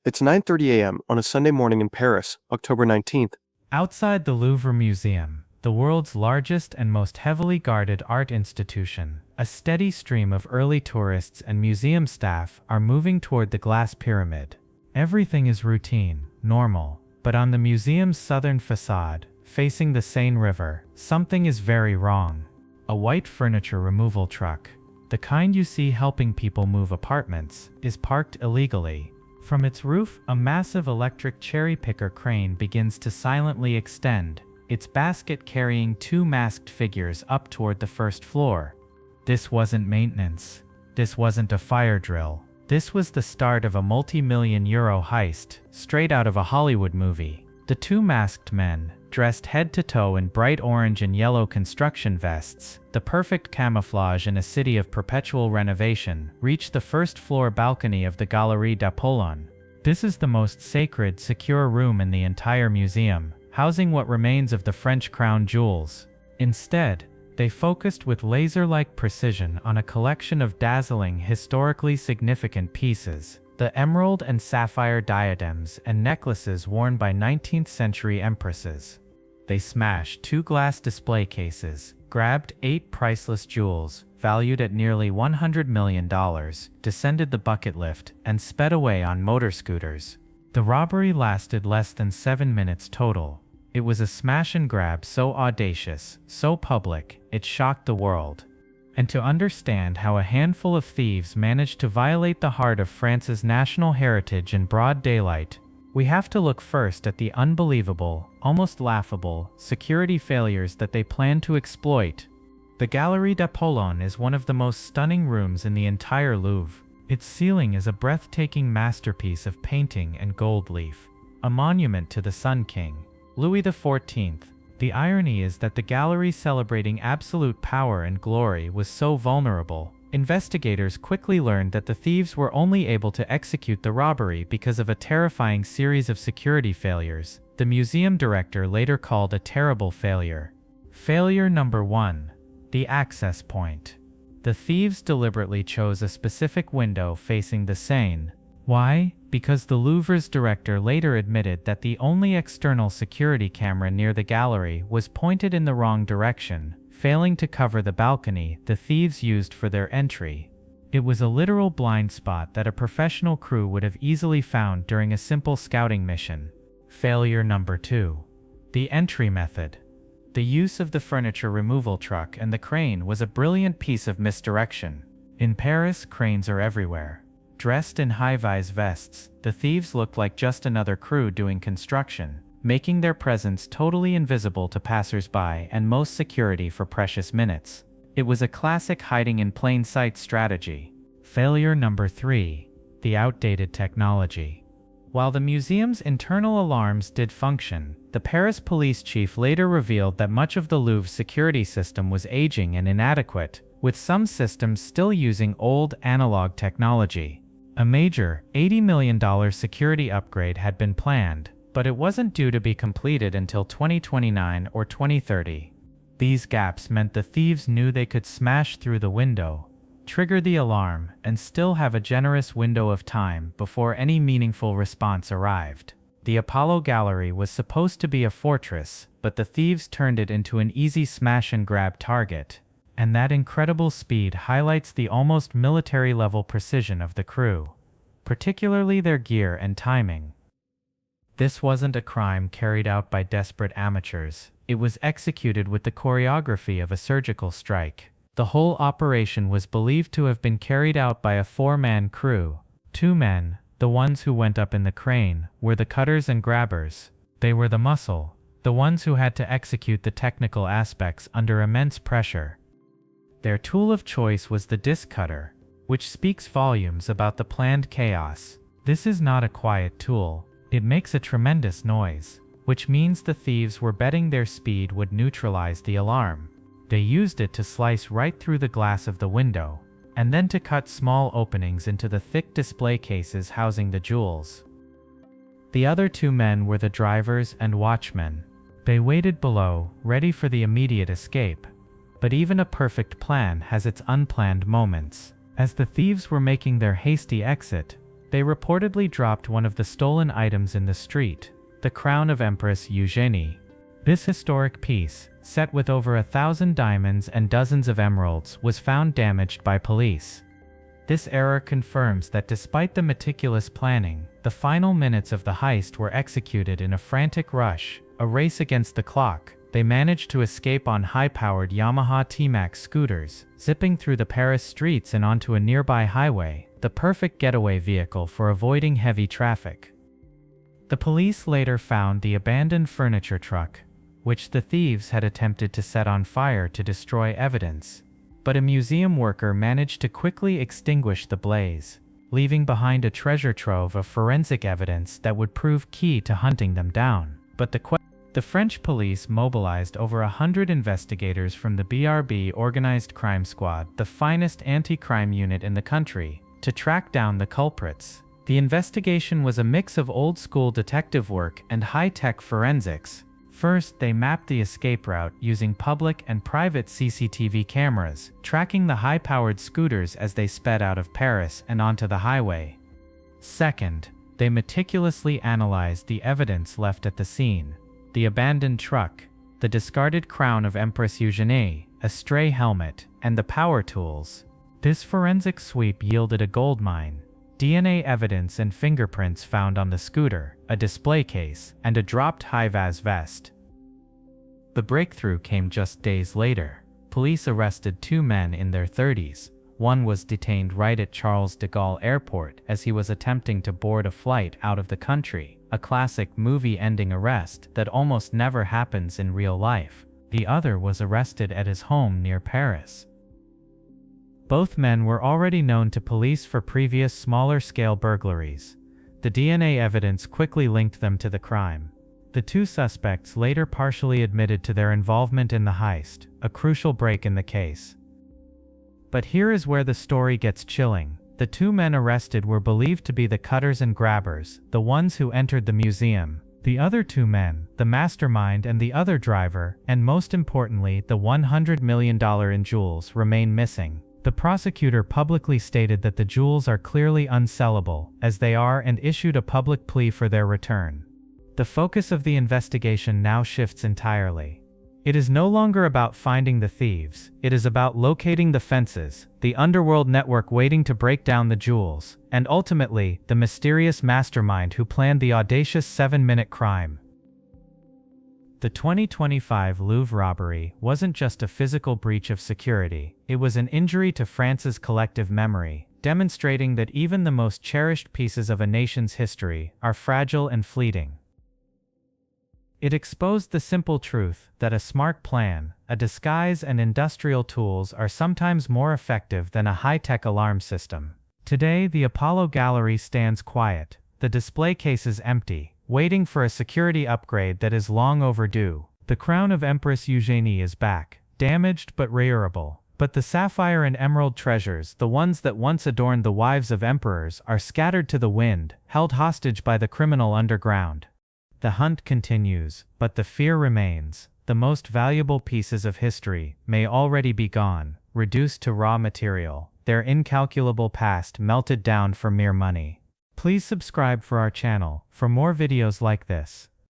It's 9:30 a.m. on a Sunday morning in Paris, October 19th. Outside the Louvre Museum, the world's largest and most heavily guarded art institution, a steady stream of early tourists and museum staff are moving toward the glass pyramid. Everything is routine, normal, but on the museum's southern facade, facing the Seine River, something is very wrong. A white furniture removal truck, the kind you see helping people move apartments, is parked illegally. From its roof, a massive electric cherry picker crane begins to silently extend, its basket carrying two masked figures up toward the first floor. This wasn't maintenance. This wasn't a fire drill. This was the start of a multi-million-euro heist, straight out of a Hollywood movie. The two masked men, dressed head to toe in bright orange and yellow construction vests, the perfect camouflage in a city of perpetual renovation, reach the first-floor balcony of the Galerie d'Apollon. This is the most sacred, secure room in the entire museum, housing what remains of the French crown jewels. Instead, they focused with laser-like precision on a collection of dazzling, historically significant pieces, the emerald and sapphire diadems and necklaces worn by 19th-century empresses. They smashed two glass display cases, grabbed 8 priceless jewels, valued at nearly $100 million, descended the bucket lift, and sped away on motor scooters. The robbery lasted less than 7 minutes total. It was a smash and grab so audacious, so public, it shocked the world. And to understand how a handful of thieves managed to violate the heart of France's national heritage in broad daylight, we have to look first at the unbelievable, almost laughable, security failures that they planned to exploit. The Galerie d'Apollon is one of the most stunning rooms in the entire Louvre. Its ceiling is a breathtaking masterpiece of painting and gold leaf, a monument to the Sun King, Louis XIV. The irony is that the gallery celebrating absolute power and glory was so vulnerable. Investigators quickly learned that the thieves were only able to execute the robbery because of a terrifying series of security failures the museum director later called a terrible failure. Failure number 1. The access point. The thieves deliberately chose a specific window facing the Seine. Why? Because the Louvre's director later admitted that the only external security camera near the gallery was pointed in the wrong direction, failing to cover the balcony the thieves used for their entry. It was a literal blind spot that a professional crew would have easily found during a simple scouting mission. Failure number 2. The entry method. The use of the furniture removal truck and the crane was a brilliant piece of misdirection. In Paris, cranes are everywhere. Dressed in high-vis vests, the thieves looked like just another crew doing construction, making their presence totally invisible to passers-by and most security for precious minutes. It was a classic hiding in plain sight strategy. Failure number 3. The outdated technology. While the museum's internal alarms did function, the Paris police chief later revealed that much of the Louvre's security system was aging and inadequate, with some systems still using old analog technology. A major, $80 million security upgrade had been planned, but it wasn't due to be completed until 2029 or 2030. These gaps meant the thieves knew they could smash through the window, trigger the alarm, and still have a generous window of time before any meaningful response arrived. The Apollo Gallery was supposed to be a fortress, but the thieves turned it into an easy smash-and-grab target. And that incredible speed highlights the almost military-level precision of the crew, particularly their gear and timing. This wasn't a crime carried out by desperate amateurs. It was executed with the choreography of a surgical strike. The whole operation was believed to have been carried out by a 4-man crew. 2 men, the ones who went up in the crane, were the cutters and grabbers. They were the muscle, the ones who had to execute the technical aspects under immense pressure. Their tool of choice was the disc cutter, which speaks volumes about the planned chaos. This is not a quiet tool. It makes a tremendous noise, which means the thieves were betting their speed would neutralize the alarm. They used it to slice right through the glass of the window, and then to cut small openings into the thick display cases housing the jewels. The other 2 men were the drivers and watchmen. They waited below, ready for the immediate escape. But even a perfect plan has its unplanned moments. As the thieves were making their hasty exit, They reportedly dropped one of the stolen items in the street, the crown of Empress Eugenie. This historic piece, set with over 1,000 diamonds and dozens of emeralds, was found damaged by police. This error confirms that despite the meticulous planning, the final minutes of the heist were executed in a frantic rush, a race against the clock. They managed to escape on high-powered Yamaha T-Max scooters, zipping through the Paris streets and onto a nearby highway, the perfect getaway vehicle for avoiding heavy traffic. The police later found the abandoned furniture truck, which the thieves had attempted to set on fire to destroy evidence. But a museum worker managed to quickly extinguish the blaze, leaving behind a treasure trove of forensic evidence that would prove key to hunting them down. But the French police mobilized over 100 investigators from the BRB Organized Crime Squad, the finest anti-crime unit in the country, to track down the culprits. The investigation was a mix of old-school detective work and high-tech forensics. First, they mapped the escape route using public and private CCTV cameras, tracking the high-powered scooters as they sped out of Paris and onto the highway. Second, they meticulously analyzed the evidence left at the scene: the abandoned truck, the discarded crown of Empress Eugenie, a stray helmet, and the power tools. This forensic sweep yielded a goldmine: DNA evidence and fingerprints found on the scooter, a display case, and a dropped high-vis vest. The breakthrough came just days later. Police arrested 2 men in their 30s. One was detained right at Charles de Gaulle Airport as he was attempting to board a flight out of the country, a classic movie-ending arrest that almost never happens in real life. The other was arrested at his home near Paris. Both men were already known to police for previous smaller-scale burglaries. The DNA evidence quickly linked them to the crime. The 2 suspects later partially admitted to their involvement in the heist, a crucial break in the case. But here is where the story gets chilling. The 2 men arrested were believed to be the cutters and grabbers, the ones who entered the museum. The other 2 men, the mastermind and the other driver, and most importantly, the $100 million in jewels, remain missing. The prosecutor publicly stated that the jewels are clearly unsellable, as they are, and issued a public plea for their return. The focus of the investigation now shifts entirely. It is no longer about finding the thieves, it is about locating the fences, the underworld network waiting to break down the jewels, and ultimately, the mysterious mastermind who planned the audacious 7-minute crime. The 2025 Louvre robbery wasn't just a physical breach of security, it was an injury to France's collective memory, demonstrating that even the most cherished pieces of a nation's history are fragile and fleeting. It exposed the simple truth that a smart plan, a disguise, and industrial tools are sometimes more effective than a high-tech alarm system. Today, the Apollo Gallery stands quiet, the display cases empty, waiting for a security upgrade that is long overdue. The crown of Empress Eugenie is back, damaged but rearable. But the sapphire and emerald treasures, the ones that once adorned the wives of emperors, are scattered to the wind, held hostage by the criminal underground. The hunt continues, but the fear remains. The most valuable pieces of history may already be gone, reduced to raw material, their incalculable past melted down for mere money. Please subscribe for our channel for more videos like this.